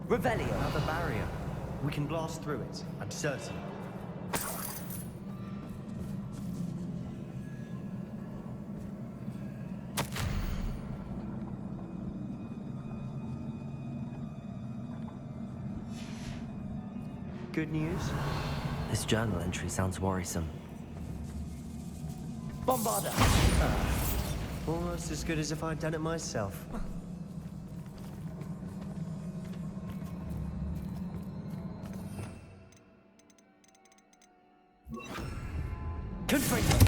Revelio. Another barrier. We can blast through it, I'm certain. Good news? This journal entry sounds worrisome. Bombarda! Almost as good as if I'd done it myself. Confringo!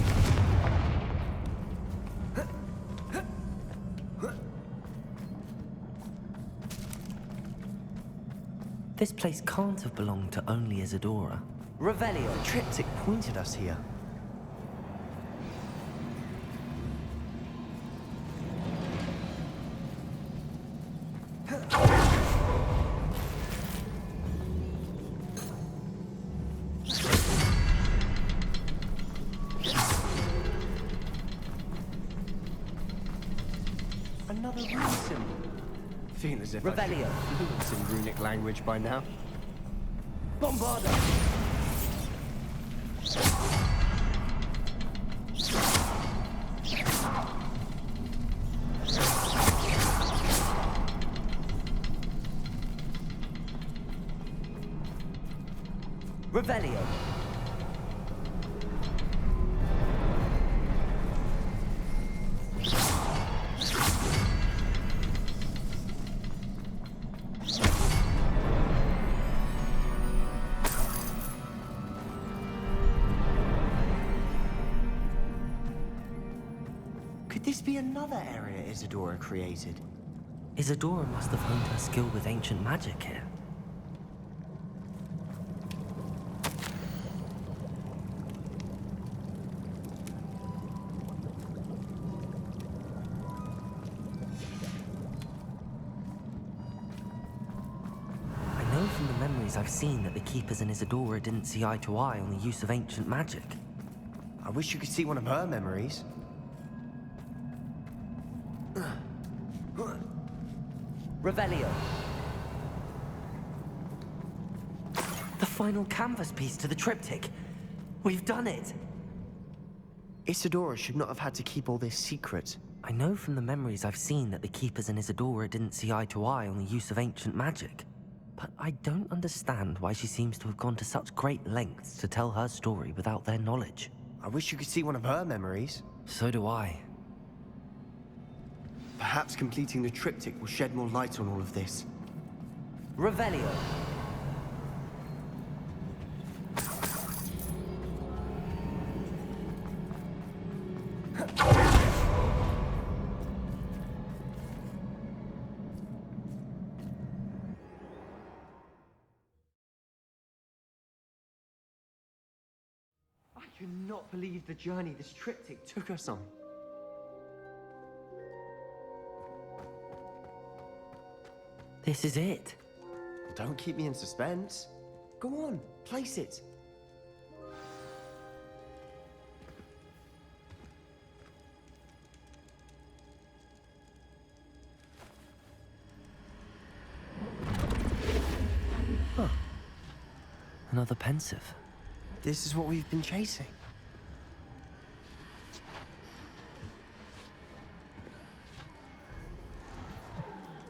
This place can't have belonged to only Isadora. Revelio. The triptych pointed us here. Another rune symbol. Feel as if I should be fluent in runic language by now. Bombarda! Revelio. Could this be another area Isadora created? Isadora must have honed her skill with ancient magic here. I know from the memories I've seen that the Keepers and Isadora didn't see eye to eye on the use of ancient magic. I wish you could see one of her memories. Revelio. The final canvas piece to the triptych. We've done it! Isadora should not have had to keep all this secret. I know from the memories I've seen that the Keepers and Isadora didn't see eye to eye on the use of ancient magic. But I don't understand why she seems to have gone to such great lengths to tell her story without their knowledge. I wish you could see one of her memories. So do I. Perhaps completing the triptych will shed more light on all of this. Revelio. I cannot believe the journey this triptych took us on. This is it. Don't keep me in suspense. Go on, place it. Huh. Another pensive. This is what we've been chasing.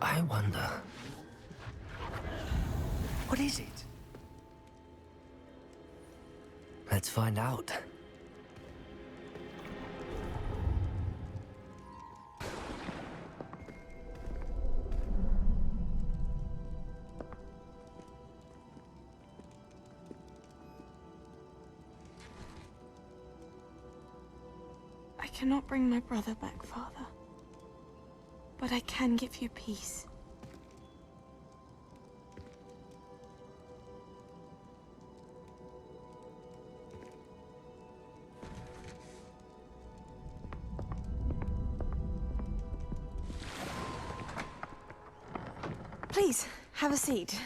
I wonder... What is it? Let's find out. I cannot bring my brother back, Father. But I can give you peace. Please, have a seat.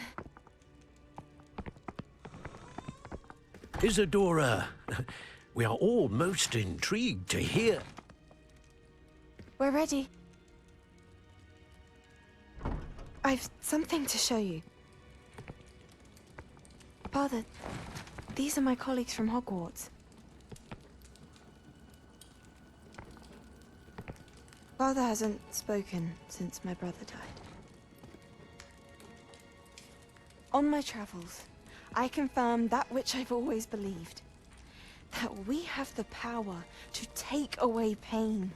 Isadora, we are all most intrigued to hear. We're ready. I've something to show you. Father, these are my colleagues from Hogwarts. Father hasn't spoken since my brother died. On my travels, I confirmed that which I've always believed. That we have the power to take away pain.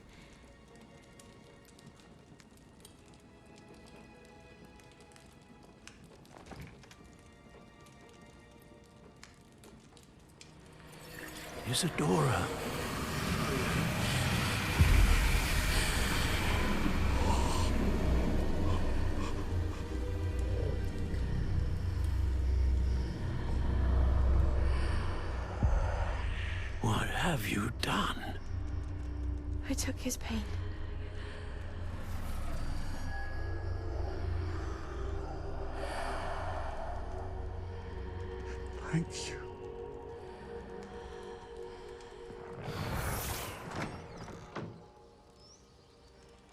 Isadora. What have you done? I took his pain. Thank you.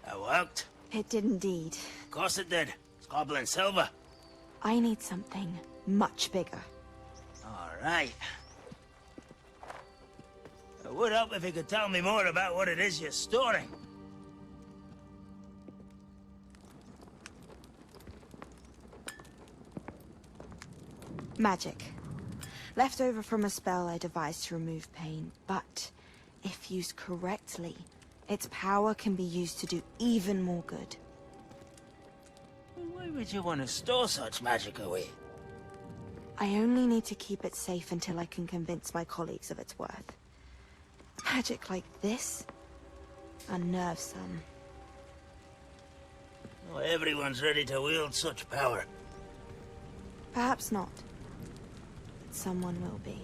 That worked. It did indeed. Of course it did. It's goblin silver. I need something much bigger. All right. It would help if you could tell me more about what it is you're storing. Magic. Left over from a spell I devised to remove pain, but if used correctly, its power can be used to do even more good. Why would you want to store such magic away? I only need to keep it safe until I can convince my colleagues of its worth. Magic like this unnerves some. Not everyone's ready to wield such power. Perhaps not. But someone will be.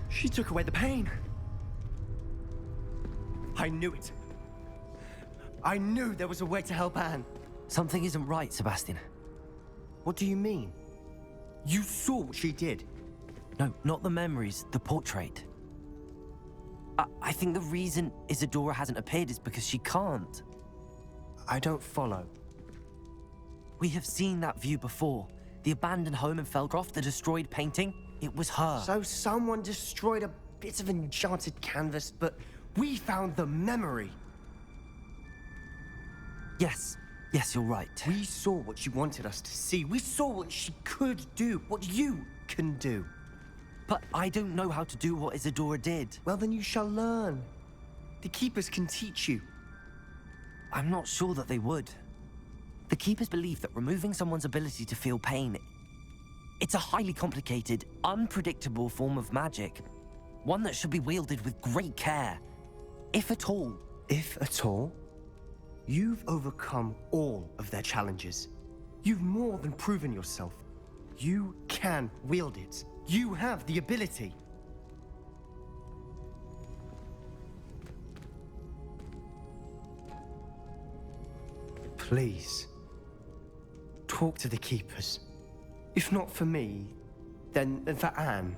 She took away the pain. I knew it. I knew there was a way to help Anne. Something isn't right, Sebastian. What do you mean? You saw what she did. No, not the memories, the portrait. I think the reason Isadora hasn't appeared is because she can't. I don't follow. We have seen that view before. The abandoned home in Felgroth, the destroyed painting. It was her. So someone destroyed a bit of enchanted canvas, but we found the memory. Yes, you're right. We saw what she wanted us to see. We saw what she could do, what you can do. But I don't know how to do what Isadora did. Well, then you shall learn. The Keepers can teach you. I'm not sure that they would. The Keepers believe that removing someone's ability to feel pain, it's a highly complicated, unpredictable form of magic. One that should be wielded with great care. If at all. If at all? You've overcome all of their challenges. You've more than proven yourself. You can wield it. You have the ability. Please, talk to the Keepers. If not for me, then for Anne.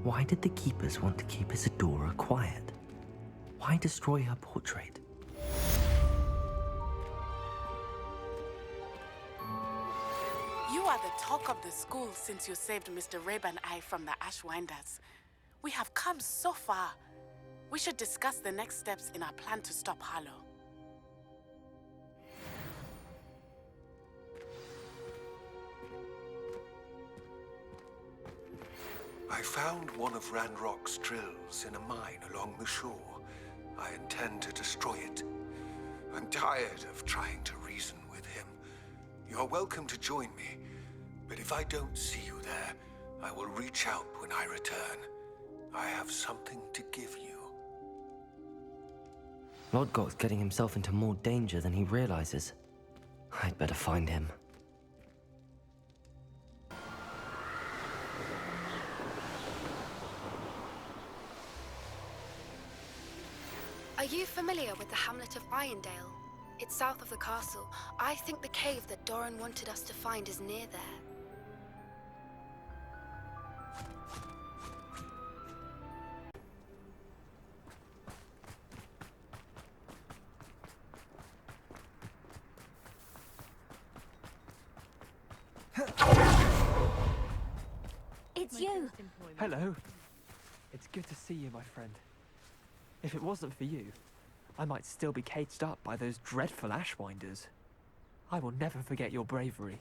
Why did the Keepers want to keep Isadora quiet? Why destroy her portrait? You are the talk of the school since you saved Mr. Rabe and I from the Ashwinders. We have come so far. We should discuss the next steps in our plan to stop Harlow. I found one of Ranrock's drills in a mine along the shore. I intend to destroy it. I'm tired of trying to reason with him. You're welcome to join me, but if I don't see you there, I will reach out when I return. I have something to give you. Lodgok's getting himself into more danger than he realizes. I'd better find him. Are you familiar with the hamlet of Irondale? It's south of the castle. I think the cave that Doran wanted us to find is near there. It's you! Hello. It's good to see you, my friend. If it wasn't for you, I might still be caged up by those dreadful Ashwinders. I will never forget your bravery.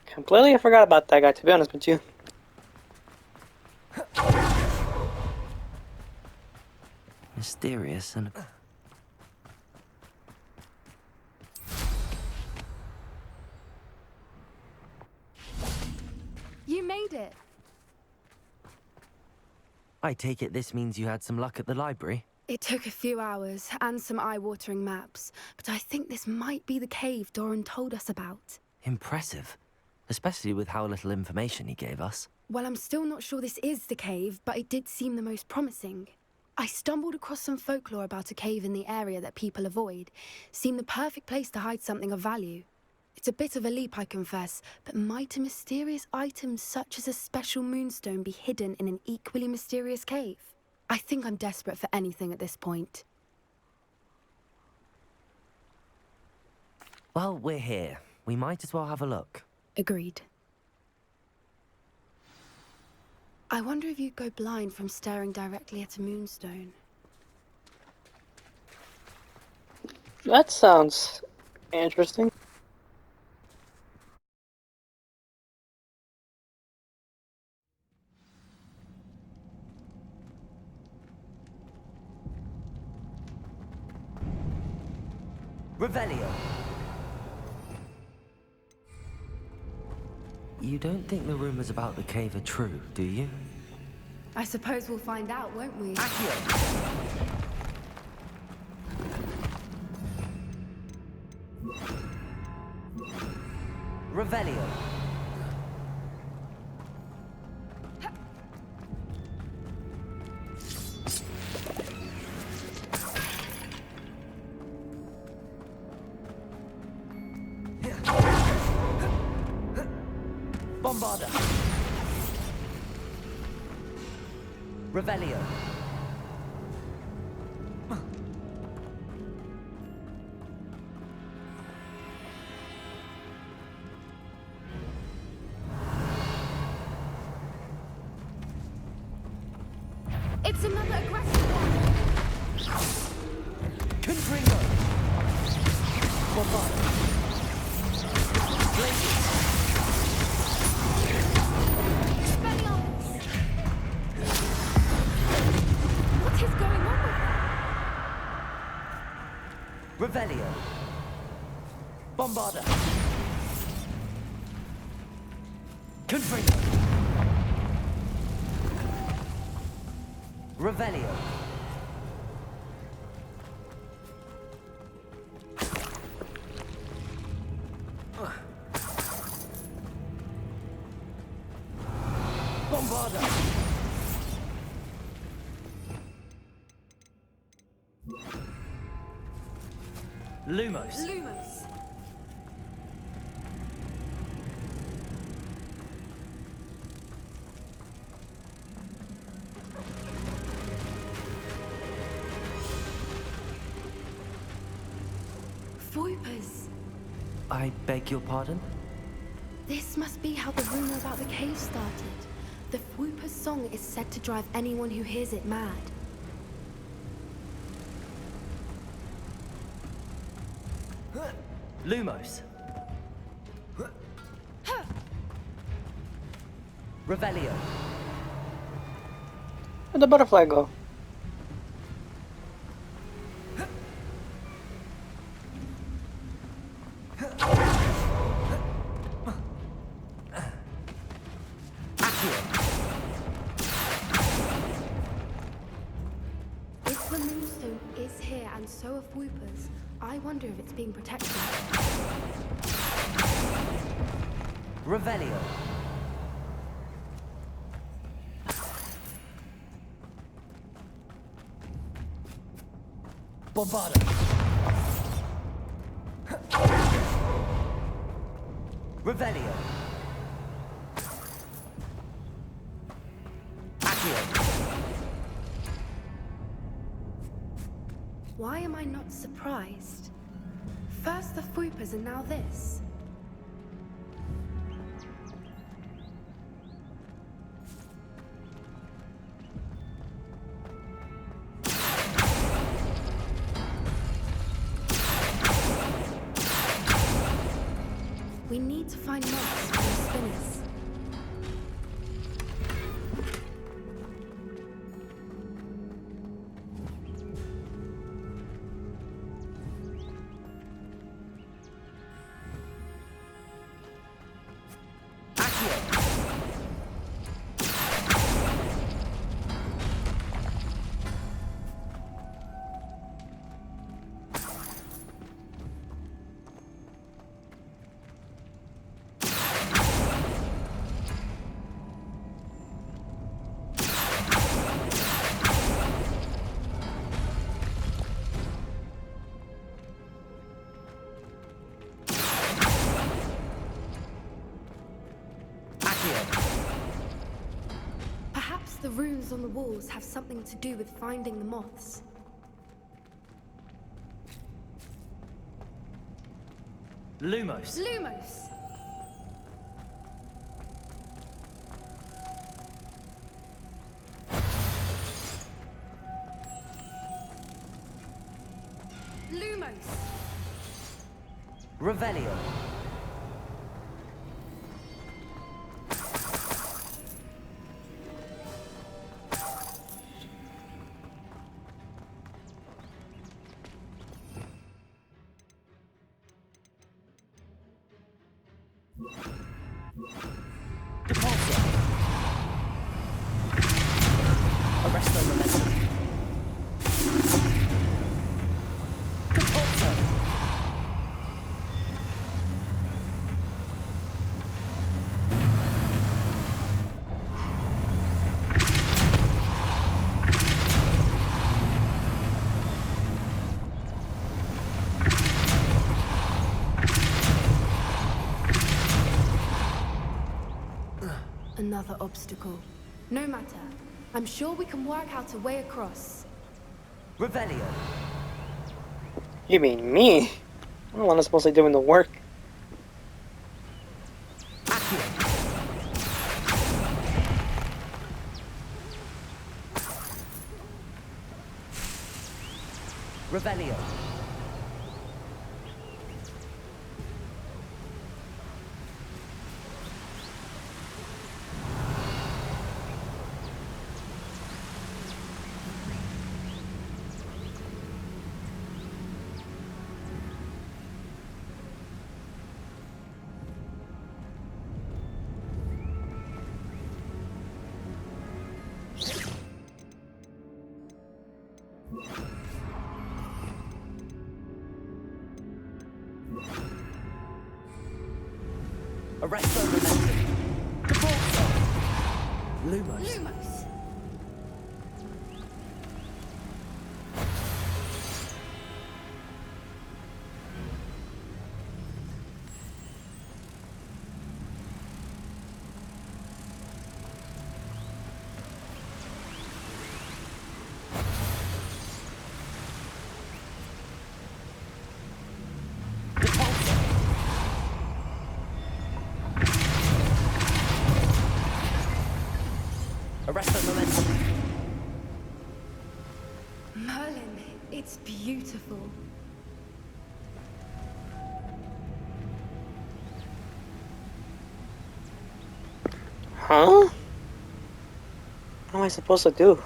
Completely forgot about that guy, to be honest with you. Mysterious and... You made it! I take it this means you had some luck at the library? It took a few hours and some eye-watering maps, but I think this might be the cave Doran told us about. Impressive. Especially with how little information he gave us. Well, I'm still not sure this is the cave, but it did seem the most promising. I stumbled across some folklore about a cave in the area that people avoid. Seemed the perfect place to hide something of value. It's a bit of a leap, I confess, but might a mysterious item such as a special moonstone be hidden in an equally mysterious cave? I think I'm desperate for anything at this point. Well, we're here. We might as well have a look. Agreed. I wonder if you'd go blind from staring directly at a moonstone. That sounds interesting. Revelio! You don't think the rumors about the cave are true, do you? I suppose we'll find out, won't we? Accio! Revelio! Bombarda! Revelio! It's another aggressive one! Confringo! Bombarda! Blazes! What is going on with them? Revelio! Bombarda! Confringo! Revelio! Bombarda! Lumos! Lumos. Voipers. I beg your pardon? This must be how the rumor about the cave started. The Whooper's song is said to drive anyone who hears it mad. Lumos! Revelio! Where'd the butterfly go? If the moonstone is here and so are Whoopers, I wonder if it's being protected. Revelio! Bombada. Revelio. Why am I not surprised? First the Fuipas and now this. We need to find moths for the spinners. Perhaps the runes on the walls have something to do with finding the moths. Lumos. Lumos! Lumos! Revelio. Another obstacle. No matter. I'm sure we can work out a way across. Revelio. You mean me? I'm the one that's supposed to be doing the work. Revelio. Arresto momentum. Caporzo. Lumos. Lumos! Arresto momentum. Merlin, it's beautiful. Huh? What am I supposed to do?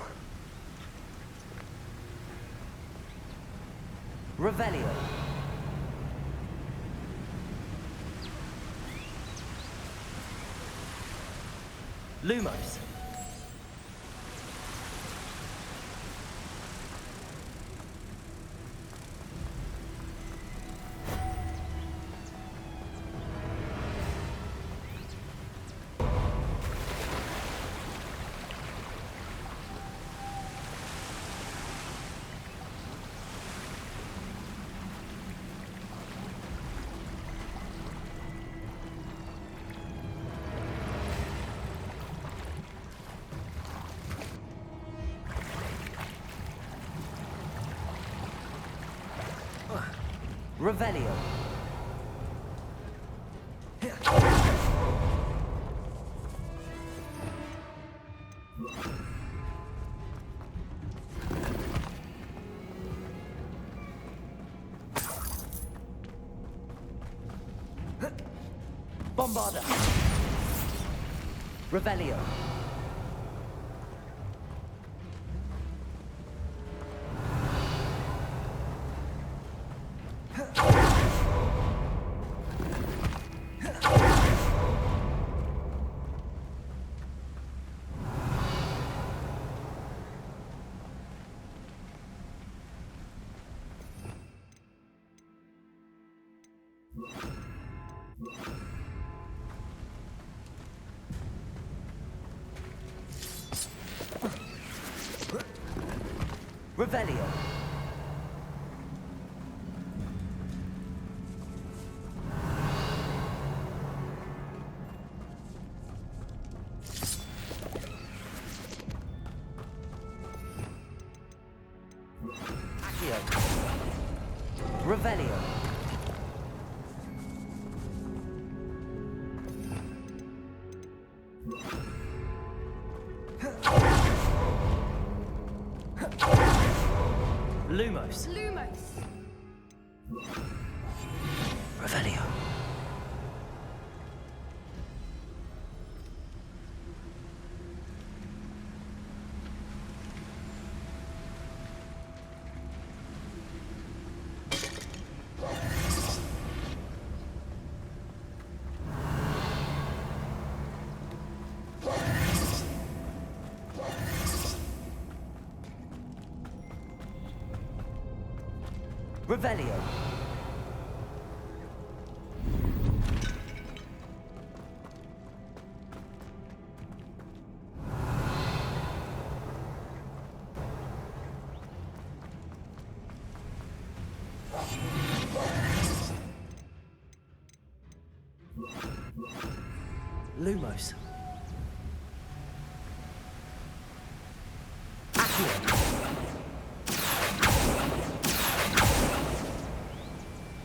Revelio. Lumos. Revelio. Bombarda. Revelio. Revelio. Accio. Revelio. Lumos. Lumos. Revelio. Revelio. Lumos.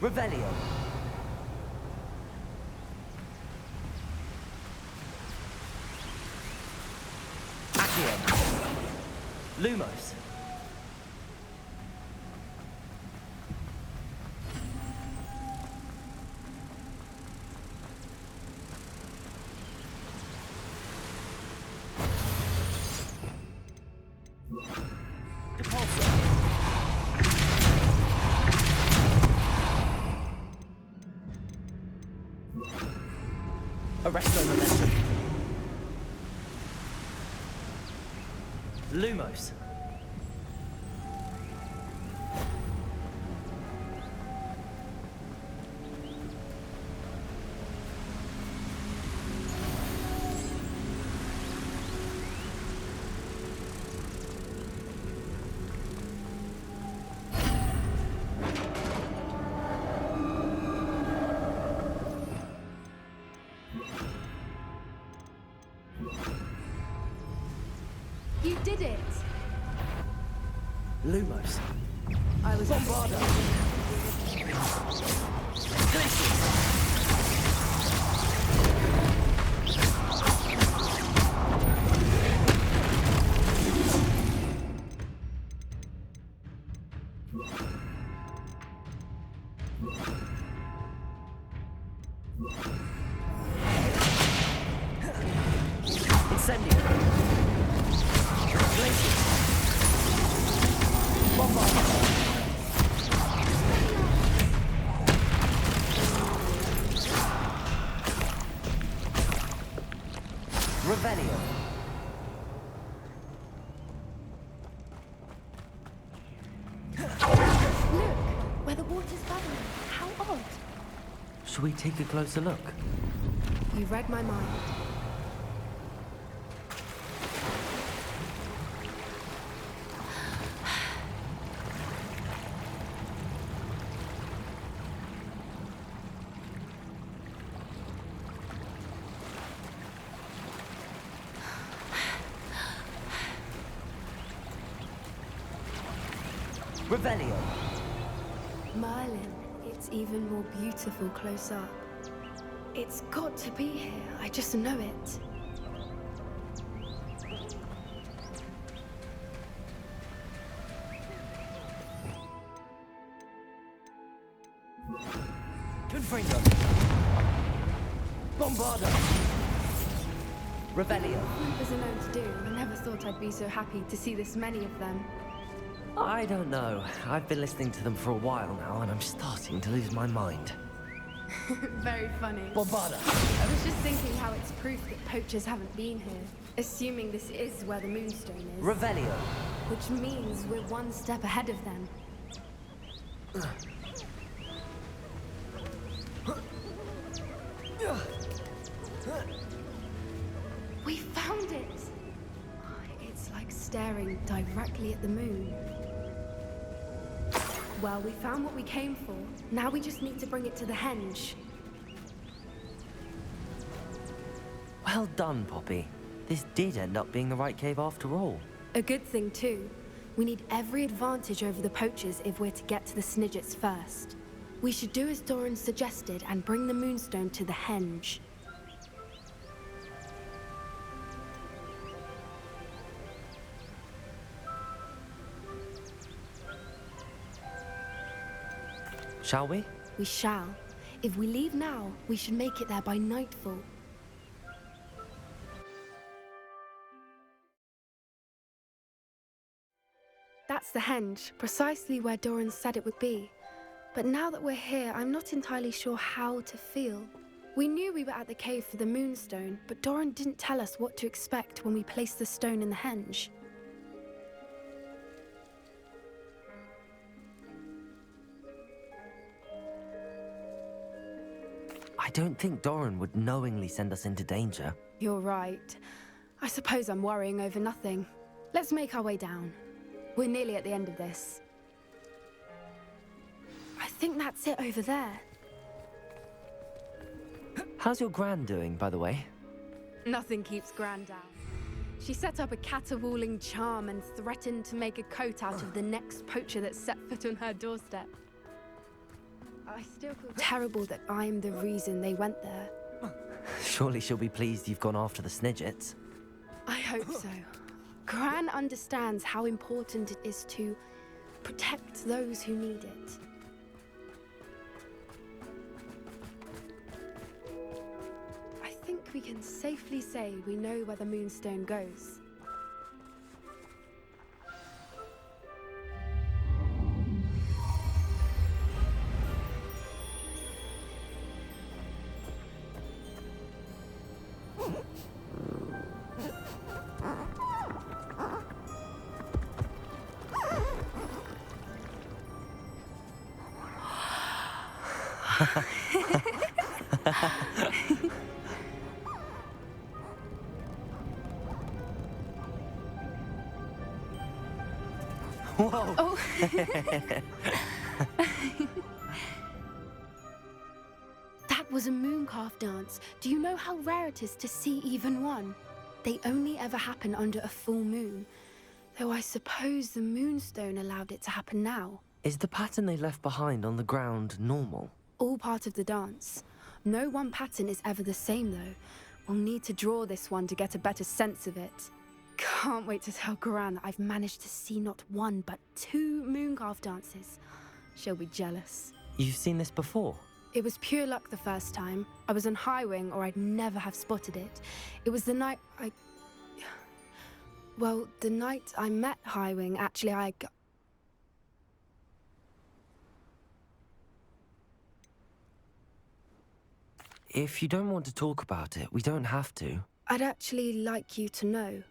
Revelio. Accio. Lumos. Arresto momentum. Lumos. You did it! Lumos. I was Bombarda. Incendio. Glacier. Bombarda. Revelio. Look! Where the water's bubbling. How odd. Should we take a closer look? You read my mind. Revelio. Merlin, it's it's even more beautiful close up. It's got to be here, I just know it. Confringo. Bombarda. Revelio. As a known to do, I never thought I'd be so happy to see this many of them. I don't know. I've been listening to them for a while now, and I'm starting to lose my mind. Very funny. Bombarda. I was just thinking how it's proof that poachers haven't been here. Assuming this is where the Moonstone is. Revelio. Which means we're one step ahead of them. We found it! It's like staring directly at the moon. Well, we found what we came for. Now we just need to bring it to the henge. Well done, Poppy. This did end up being the right cave after all. A good thing, too. We need every advantage over the poachers if we're to get to the Snidgets first. We should do as Doran suggested and bring the Moonstone to the henge. Shall we? We shall. If we leave now, we should make it there by nightfall. That's the henge, precisely where Doran said it would be. But now that we're here, I'm not entirely sure how to feel. We knew we were at the cave for the Moonstone, but Doran didn't tell us what to expect when we placed the stone in the henge. I don't think Doran would knowingly send us into danger. You're right. I suppose I'm worrying over nothing. Let's make our way down. We're nearly at the end of this. I think that's it over there. How's your Gran doing, by the way? Nothing keeps Gran down. She set up a caterwauling charm and threatened to make a coat out of the next poacher that set foot on her doorstep. I still feel terrible that I'm the reason they went there. Surely she'll be pleased you've gone after the Snidgets. I hope so. Gran understands how important it is to protect those who need it. I think we can safely say we know where the Moonstone goes. Whoa! Oh. That was a mooncalf dance. Do you know how rare it is to see even one? They only ever happen under a full moon. Though I suppose the Moonstone allowed it to happen now. Is the pattern they left behind on the ground normal? All part of the dance. No one pattern is ever the same, though. We'll need to draw this one to get a better sense of it. Can't wait to tell Gran that I've managed to see not one, but 2 mooncalf dances. She'll be jealous. You've seen this before? It was pure luck the first time. I was on Highwing, or I'd never have spotted it. It was the night Well, the night I met Highwing, actually, If you don't want to talk about it, we don't have to. I'd actually like you to know.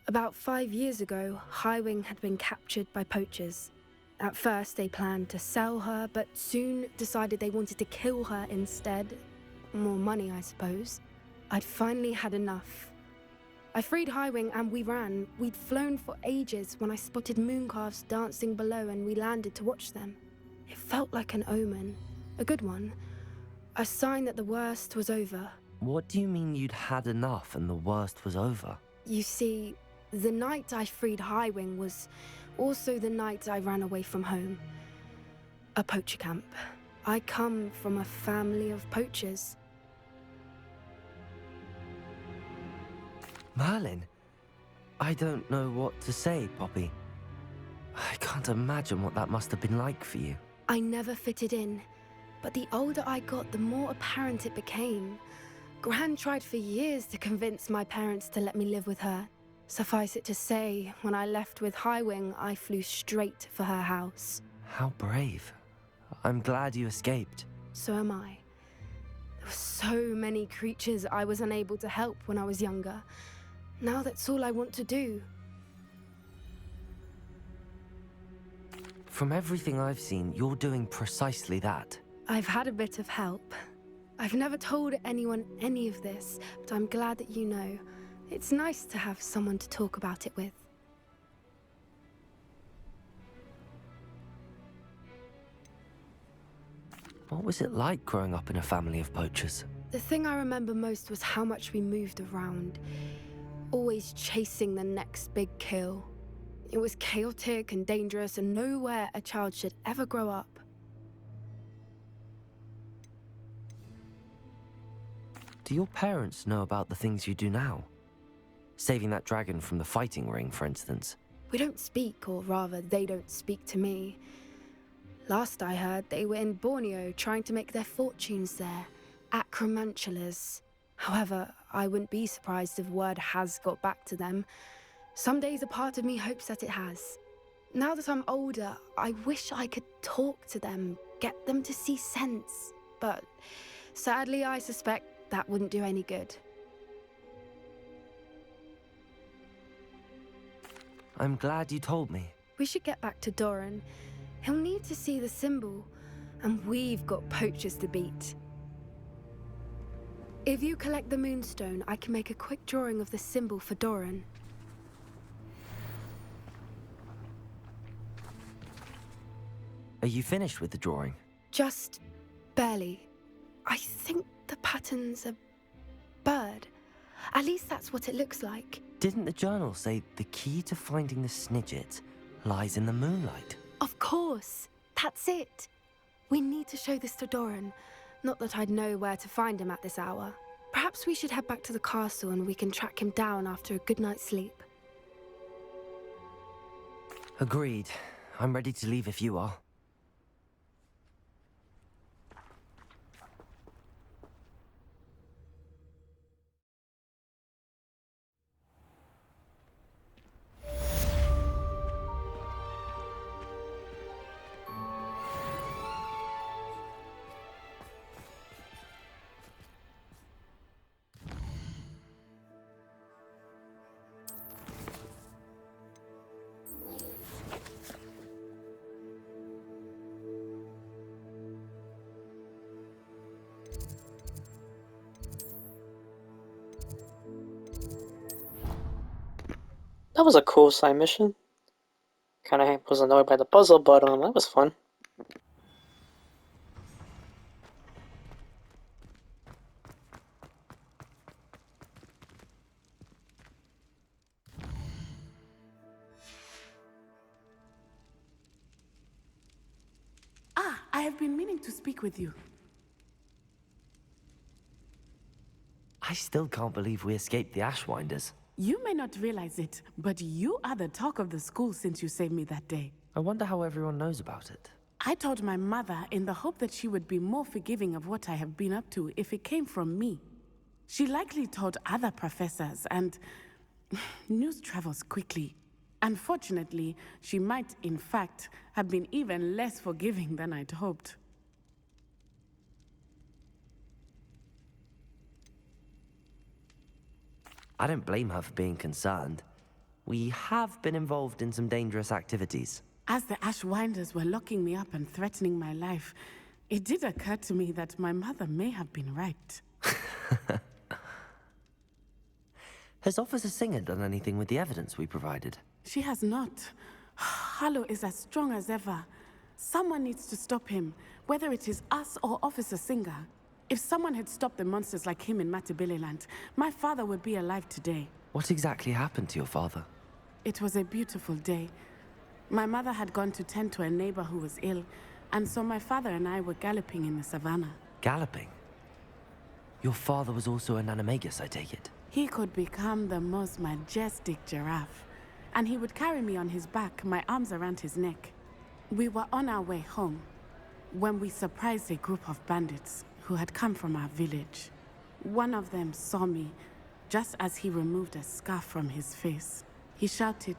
About 5 years ago, Highwing had been captured by poachers. At first, they planned to sell her, but soon decided they wanted to kill her instead. More money, I suppose. I'd finally had enough. I freed Highwing and we ran. We'd flown for ages when I spotted mooncalves dancing below and we landed to watch them. It felt like an omen. A good one. A sign that the worst was over. What do you mean you'd had enough and the worst was over? You see, the night I freed Highwing was also the night I ran away from home. A poacher camp. I come from a family of poachers. Merlin? I don't know what to say, Poppy. I can't imagine what that must have been like for you. I never fitted in, but the older I got, the more apparent it became. Gran tried for years to convince my parents to let me live with her. Suffice it to say, when I left with Highwing, I flew straight for her house. How brave. I'm glad you escaped. So am I. There were so many creatures I was unable to help when I was younger. Now that's all I want to do. From everything I've seen, you're doing precisely that. I've had a bit of help. I've never told anyone any of this, but I'm glad that you know. It's nice to have someone to talk about it with. What was it like growing up in a family of poachers? The thing I remember most was how much we moved around, always chasing the next big kill. It was chaotic and dangerous, and nowhere a child should ever grow up. Do your parents know about the things you do now? Saving that dragon from the fighting ring, for instance. We don't speak, or rather, they don't speak to me. Last I heard, they were in Borneo trying to make their fortunes there, acromantulas. However, I wouldn't be surprised if word has got back to them. Some days a part of me hopes that it has. Now that I'm older, I wish I could talk to them, get them to see sense. But sadly, I suspect that wouldn't do any good. I'm glad you told me. We should get back to Doran. He'll need to see the symbol, and we've got poachers to beat. If you collect the moonstone, I can make a quick drawing of the symbol for Doran. Are you finished with the drawing? Just barely. I think the pattern's a bird. At least that's what it looks like. Didn't the journal say the key to finding the Snidget lies in the moonlight? Of course. That's it. We need to show this to Doran. Not that I'd know where to find him at this hour. Perhaps we should head back to the castle and we can track him down after a good night's sleep. Agreed. I'm ready to leave if you are. That was a cool side mission. Kinda was annoyed by the puzzle, but that was fun. Ah, I have been meaning to speak with you. I still can't believe we escaped the Ashwinders. You may not realize it, but you are the talk of the school since you saved me that day. I wonder how everyone knows about it. I told my mother in the hope that she would be more forgiving of what I have been up to if it came from me. She likely told other professors, and news travels quickly. Unfortunately, she might, in fact, have been even less forgiving than I'd hoped. I don't blame her for being concerned. We have been involved in some dangerous activities. As the Ashwinders were locking me up and threatening my life, it did occur to me that my mother may have been right. Has Officer Singer done anything with the evidence we provided? She has not. Harlow is as strong as ever. Someone needs to stop him, whether it is us or Officer Singer. If someone had stopped the monsters like him in Matabeleland, my father would be alive today. What exactly happened to your father? It was a beautiful day. My mother had gone to tend to a neighbor who was ill, And so my father and I were galloping in the savannah. Galloping? Your father was also an animagus, I take it? He could become the most majestic giraffe. And he would carry me on his back, my arms around his neck. We were on our way home when we surprised a group of bandits who had come from our village. One of them saw me just as he removed a scarf from his face. He shouted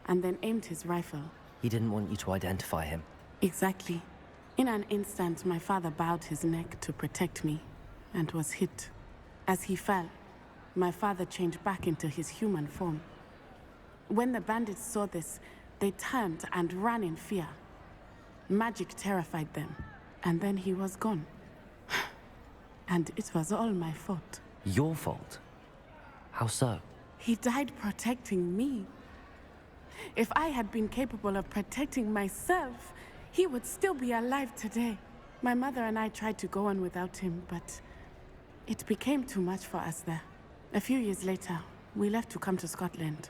and then aimed his rifle. He didn't want you to identify him. Exactly. In an instant, my father bowed his neck to protect me and was hit. As he fell, my father changed back into his human form. When the bandits saw this, they turned and ran in fear. Magic terrified them, and then he was gone. And it was all my fault. Your fault? How so? He died protecting me. If I had been capable of protecting myself, he would still be alive today. My mother and I tried to go on without him, but it became too much for us there. A few years later, we left to come to Scotland.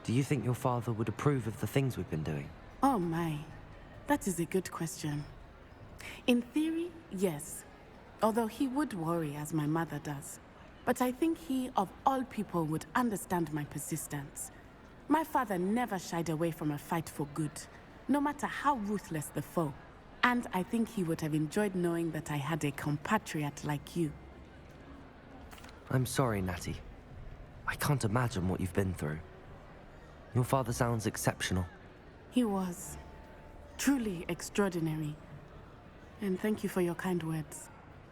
Do you think your father would approve of the things we've been doing? Oh my, that is a good question. In theory, yes. Although he would worry as my mother does. But I think he, of all people, would understand my persistence. My father never shied away from a fight for good, no matter how ruthless the foe. And I think he would have enjoyed knowing that I had a compatriot like you. I'm sorry, Natty. I can't imagine what you've been through. Your father sounds exceptional. He was. Truly extraordinary. And thank you for your kind words.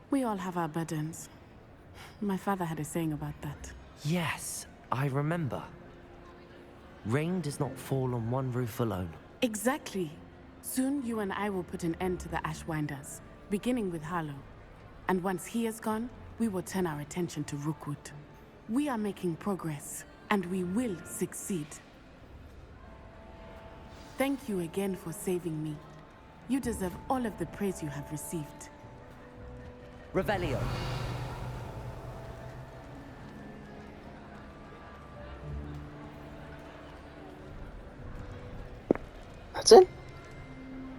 We all have our burdens. My father had a saying about that. Yes, I remember. Rain does not fall on one roof alone. Exactly. Soon you and I will put an end to the Ashwinders, beginning with Harlow. And once he is gone, we will turn our attention to Rookwood. We are making progress, and we will succeed. Thank you again for saving me. You deserve all of the praise you have received. Revelio. That's it?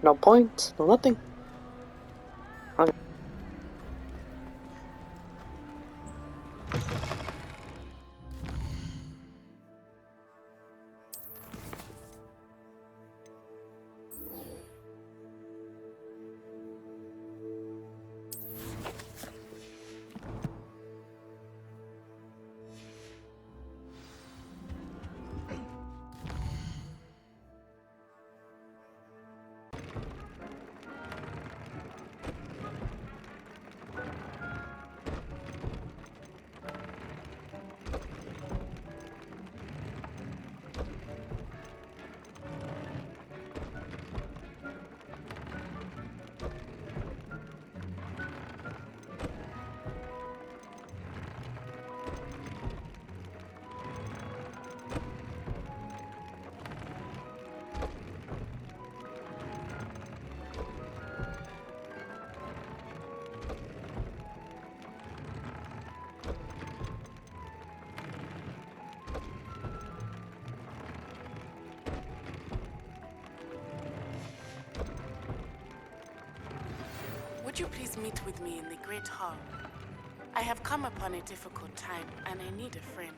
No points, no nothing. Okay. Would you please meet with me in the Great Hall? I have come upon a difficult time, and I need a friend.